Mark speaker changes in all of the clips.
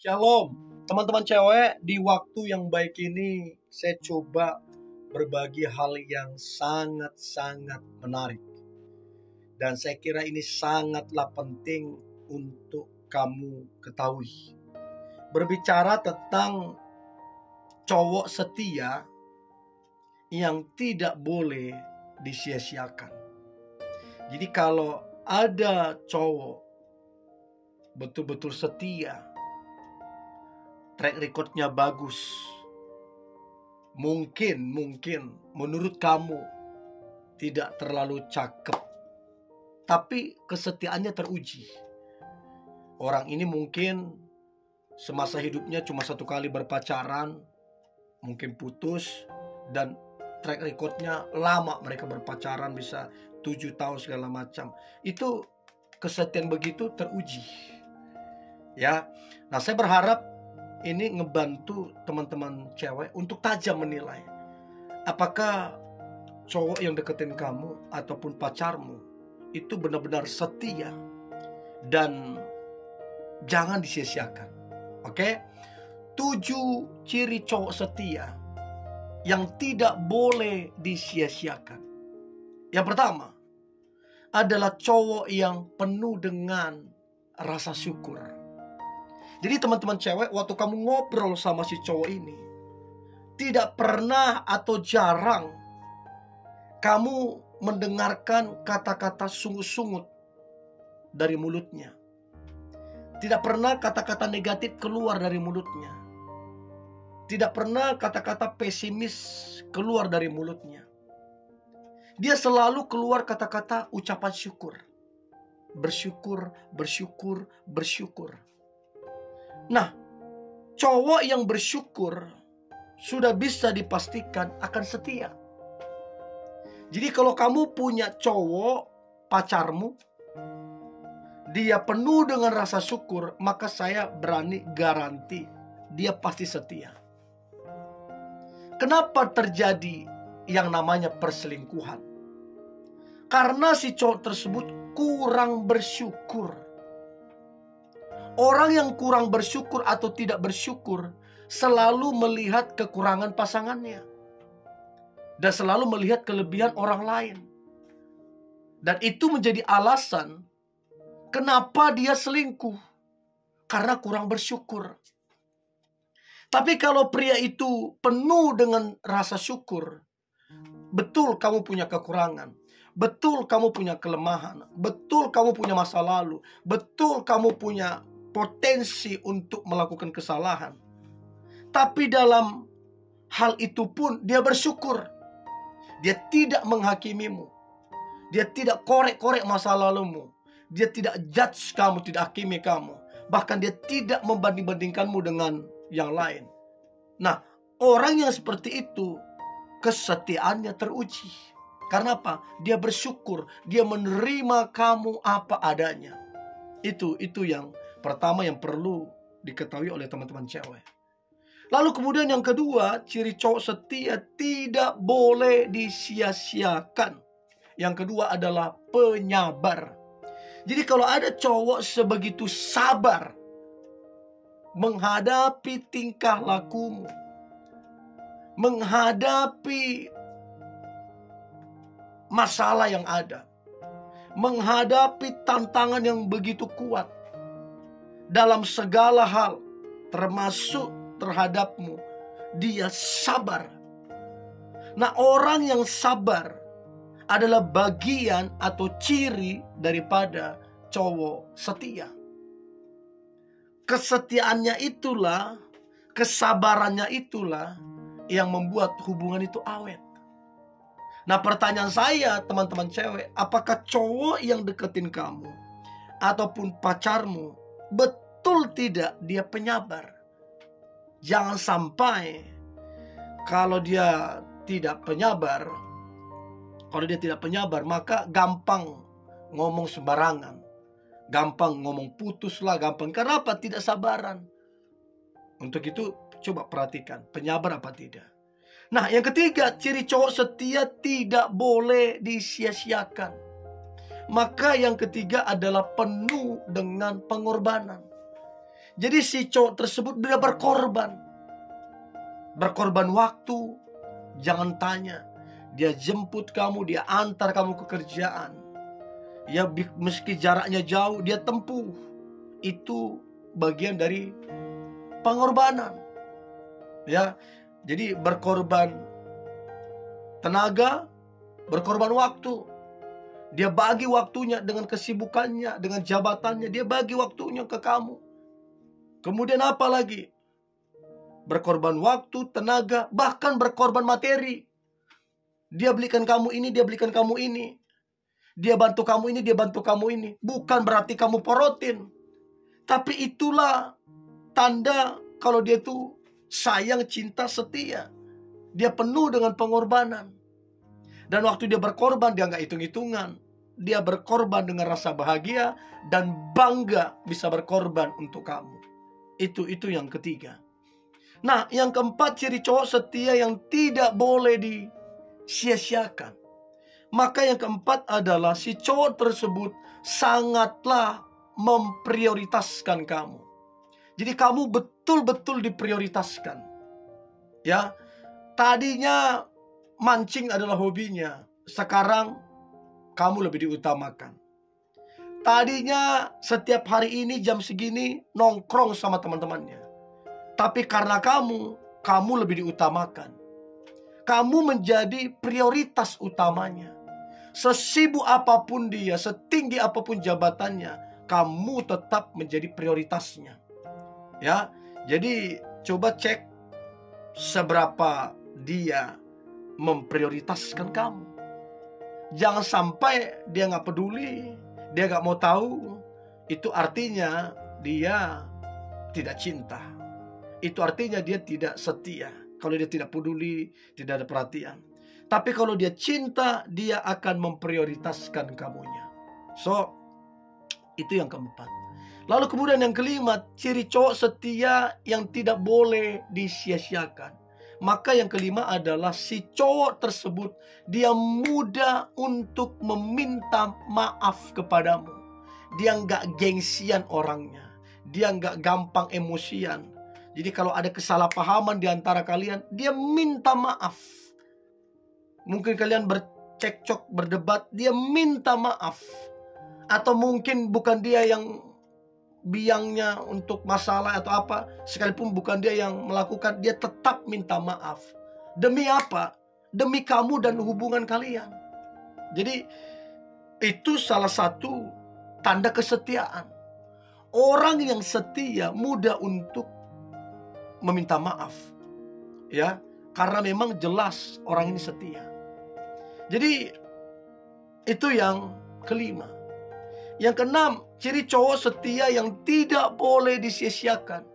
Speaker 1: Shalom, teman-teman cewek. Di waktu yang baik ini saya coba berbagi hal yang sangat-sangat menarik. Dan saya kira ini sangatlah penting untuk kamu ketahui. Berbicara tentang cowok setia yang tidak boleh disia-siakan. Jadi kalau ada cowok betul-betul setia, track recordnya bagus, mungkin menurut kamu tidak terlalu cakep, tapi kesetiaannya teruji. Orang ini mungkin semasa hidupnya cuma satu kali berpacaran, mungkin putus, dan track recordnya lama mereka berpacaran, bisa 7 tahun segala macam. Itu kesetiaan begitu teruji. Ya, nah saya berharap ini ngebantu teman-teman cewek untuk tajam menilai apakah cowok yang deketin kamu ataupun pacarmu itu benar-benar setia dan jangan disia-siakan. Oke? 7 ciri cowok setia yang tidak boleh disia-siakan. Yang pertama adalah cowok yang penuh dengan rasa syukur. Jadi teman-teman cewek, waktu kamu ngobrol sama si cowok ini, tidak pernah atau jarang kamu mendengarkan kata-kata sungut-sungut dari mulutnya. Tidak pernah kata-kata negatif keluar dari mulutnya. Tidak pernah kata-kata pesimis keluar dari mulutnya. Dia selalu keluar kata-kata ucapan syukur. Bersyukur, bersyukur, bersyukur. Nah, cowok yang bersyukur sudah bisa dipastikan akan setia. Jadi kalau kamu punya cowok, pacarmu, dia penuh dengan rasa syukur, maka saya berani garanti dia pasti setia. Kenapa terjadi yang namanya perselingkuhan? Karena si cowok tersebut kurang bersyukur. Orang yang kurang bersyukur atau tidak bersyukur selalu melihat kekurangan pasangannya dan selalu melihat kelebihan orang lain. Dan itu menjadi alasan kenapa dia selingkuh, karena kurang bersyukur. Tapi kalau pria itu penuh dengan rasa syukur, betul kamu punya kekurangan, betul kamu punya kelemahan, betul kamu punya masa lalu, betul kamu punya potensi untuk melakukan kesalahan. Tapi dalam hal itu pun dia bersyukur. Dia tidak menghakimimu. Dia tidak korek-korek masa lalumu. Dia tidak judge kamu, tidak hakimi kamu. Bahkan dia tidak membanding-bandingkanmu dengan yang lain. Nah, orang yang seperti itu kesetiaannya teruji. Karena apa? Dia bersyukur. Dia menerima kamu apa adanya. Itu yang pertama yang perlu diketahui oleh teman-teman cewek. Lalu kemudian yang kedua, ciri cowok setia tidak boleh disia-siakan. Yang kedua adalah penyabar. Jadi kalau ada cowok sebegitu sabar menghadapi tingkah lakumu, menghadapi masalah yang ada, menghadapi tantangan yang begitu kuat dalam segala hal, termasuk terhadapmu, dia sabar. Nah, orang yang sabar adalah bagian atau ciri daripada cowok setia. Kesetiaannya itulah, kesabarannya itulah yang membuat hubungan itu awet. Nah, pertanyaan saya teman-teman cewek, apakah cowok yang deketin kamu ataupun pacarmu betul tidak dia penyabar? Jangan sampai kalau dia tidak penyabar, maka gampang ngomong sembarangan, gampang ngomong putus lah, gampang. Kenapa? Tidak sabaran. Untuk itu coba perhatikan penyabar apa tidak. Nah, yang ketiga, ciri cowok setia tidak boleh disia-siakan. Maka yang ketiga adalah penuh dengan pengorbanan. Jadi si cowok tersebut dia berkorban. Berkorban waktu, jangan tanya. Dia jemput kamu, dia antar kamu ke kerjaan. Ya meski jaraknya jauh, dia tempuh. Itu bagian dari pengorbanan. Ya, jadi berkorban tenaga, berkorban waktu. Dia bagi waktunya dengan kesibukannya, dengan jabatannya, dia bagi waktunya ke kamu. Kemudian apa lagi? Berkorban waktu, tenaga, bahkan berkorban materi. Dia belikan kamu ini, dia belikan kamu ini. Dia bantu kamu ini, dia bantu kamu ini. Bukan berarti kamu porotin. Tapi itulah tanda kalau dia tuh sayang, cinta, setia. Dia penuh dengan pengorbanan. Dan waktu dia berkorban, dia nggak hitung-hitungan. Dia berkorban dengan rasa bahagia dan bangga bisa berkorban untuk kamu. Itu yang ketiga. Nah, yang keempat, ciri cowok setia yang tidak boleh disia-siakan. Maka yang keempat adalah si cowok tersebut sangatlah memprioritaskan kamu. Jadi kamu betul-betul diprioritaskan. Ya, tadinya mancing adalah hobinya, sekarang kamu lebih diutamakan. Tadinya setiap hari ini jam segini nongkrong sama teman-temannya, tapi karena kamu lebih diutamakan. Kamu menjadi prioritas utamanya. Sesibuk apapun dia, setinggi apapun jabatannya, kamu tetap menjadi prioritasnya. Ya, jadi coba cek seberapa dia memprioritaskan kamu. Jangan sampai dia nggak peduli, dia nggak mau tahu. Itu artinya dia tidak cinta. Itu artinya dia tidak setia. Kalau dia tidak peduli, tidak ada perhatian. Tapi kalau dia cinta, dia akan memprioritaskan kamunya. So, itu yang keempat. Lalu kemudian yang kelima, ciri cowok setia yang tidak boleh disia-siakan. Maka yang kelima adalah si cowok tersebut, dia mudah untuk meminta maaf kepadamu. Dia nggak gengsian orangnya. Dia nggak gampang emosian. Jadi kalau ada kesalahpahaman di antara kalian, dia minta maaf. Mungkin kalian bercekcok, berdebat, dia minta maaf. Atau mungkin bukan dia yang biangnya untuk masalah atau apa, sekalipun bukan dia yang melakukan, dia tetap minta maaf. Demi apa? Demi kamu dan hubungan kalian. Jadi itu salah satu tanda kesetiaan. Orang yang setia mudah untuk meminta maaf, ya, karena memang jelas orang ini setia. Jadi itu yang kelima. Yang keenam, ciri cowok setia yang tidak boleh disia-siakan.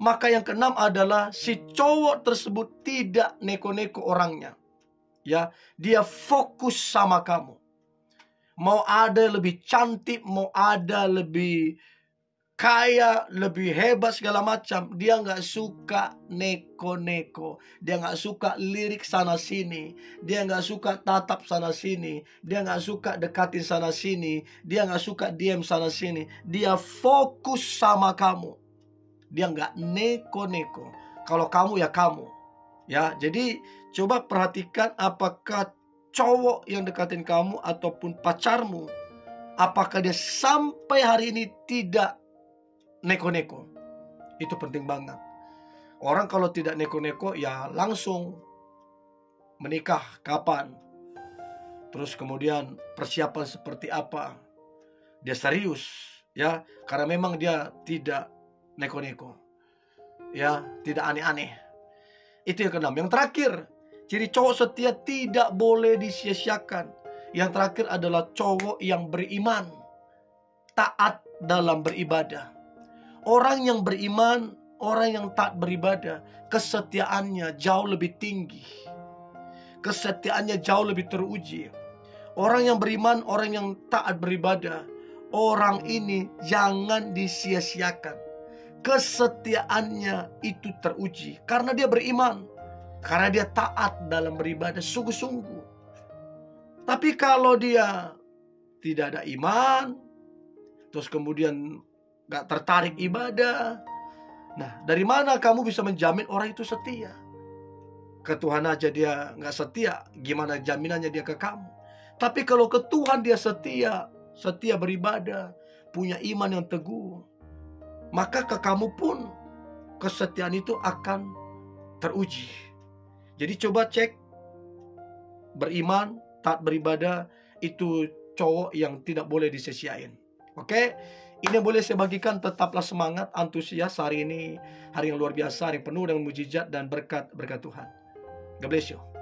Speaker 1: Maka yang keenam adalah si cowok tersebut tidak neko-neko orangnya. Ya, dia fokus sama kamu. Mau ada lebih cantik, mau ada lebih kaya, lebih hebat segala macam, dia nggak suka neko-neko. Dia nggak suka lirik sana sini. Dia nggak suka tatap sana sini. Dia nggak suka dekatin sana sini. Dia nggak suka diam sana sini. Dia fokus sama kamu. Dia nggak neko-neko. Kalau kamu ya kamu. Ya, jadi coba perhatikan apakah cowok yang dekatin kamu ataupun pacarmu, apakah dia sampai hari ini tidak neko-neko. Itu penting banget. Orang kalau tidak neko-neko ya langsung menikah kapan, terus kemudian persiapan seperti apa, dia serius, ya, karena memang dia tidak neko-neko, ya, tidak aneh-aneh. Itu yang keenam. Yang terakhir, ciri cowok setia tidak boleh disia-siakan. Yang terakhir adalah cowok yang beriman, taat dalam beribadah. Orang yang beriman, orang yang taat beribadah, kesetiaannya jauh lebih tinggi. Kesetiaannya jauh lebih teruji. Orang yang beriman, orang yang taat beribadah, orang ini jangan disia-siakan. Kesetiaannya itu teruji karena dia beriman, karena dia taat dalam beribadah sungguh-sungguh. Tapi kalau dia tidak ada iman, terus kemudian gak tertarik ibadah. Nah, dari mana kamu bisa menjamin orang itu setia? Ke Tuhan aja dia gak setia, gimana jaminannya dia ke kamu? Tapi kalau ke Tuhan dia setia, setia beribadah, punya iman yang teguh, maka ke kamu pun kesetiaan itu akan teruji. Jadi coba cek, beriman, taat beribadah, itu cowok yang tidak boleh disia-siain. Oke, ini yang boleh saya bagikan. Tetaplah semangat, antusias. Hari ini hari yang luar biasa, hari yang penuh dengan mujizat dan berkat Tuhan. God bless you.